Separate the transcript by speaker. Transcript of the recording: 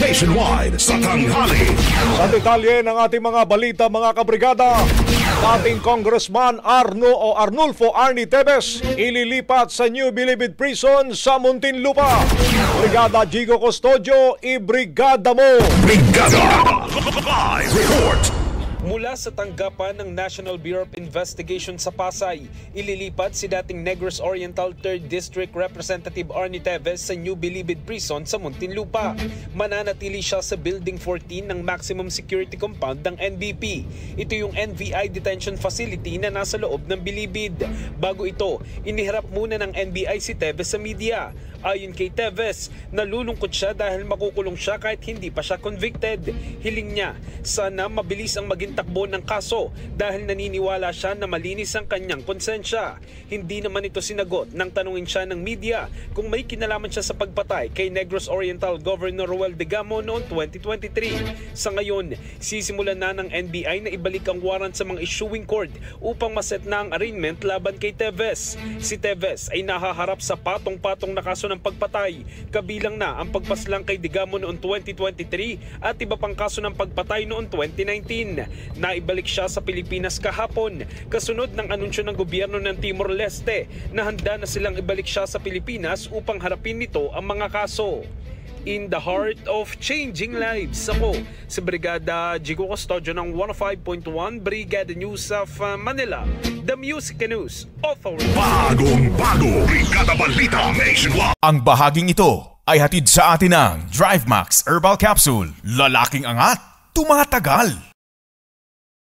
Speaker 1: nationwide sa tanghali.
Speaker 2: Sa detalye ng ating mga balita, mga kabrigada, dating Congressman Arnulfo Arnie Teves ililipat sa New Bilibid Prison sa Muntinlupa. Brigada Jigo Custodio, ibrigada mo!
Speaker 1: Brigada! Live report!
Speaker 3: Mula sa tanggapan ng National Bureau of Investigation sa Pasay, ililipat si dating Negros Oriental 3rd District Representative Arnie Teves sa New Bilibid Prison sa Muntinlupa. Mananatili siya sa Building 14 ng Maximum Security Compound ng NBP. Ito yung NVI Detention Facility na nasa loob ng Bilibid. Bago ito, iniharap muna ng NBI si Teves sa media. Ayon kay Teves, nalulungkot siya dahil makukulong siya kahit hindi pa siya convicted. Hiling niya, sana mabilis ang maging takbo ng kaso dahil naniniwala siya na malinis ang kanyang konsensya. Hindi naman ito sinagot nang tanungin siya ng media kung may kinalaman siya sa pagpatay kay Negros Oriental Governor Roel Degamo noong 2023. Sa ngayon, sisimulan na ng NBI na ibalik ang warrant sa mga issuing court upang maset na ang arraignment laban kay Teves. Si Teves ay nahaharap sa patong-patong na kaso ng pagpatay, kabilang na ang pagpaslang kay Degamo noong 2023 at iba pang kaso ng pagpatay noong 2019. Naibalik siya sa Pilipinas kahapon kasunod ng anunsyo ng gobyerno ng Timor-Leste na handa na silang ibalik siya sa Pilipinas upang harapin nito ang mga kaso. In the heart of changing lives, ako si Brigada Jigo Custodio ng 105.1 Brigada News of Manila, the Music News Authority.
Speaker 1: Bagong-bago, Brigada Balita Nationwide.
Speaker 4: Ang bahaging ito ay hatid sa atin ng DriveMax Herbal Capsule. Lalaking angat, tumatagal.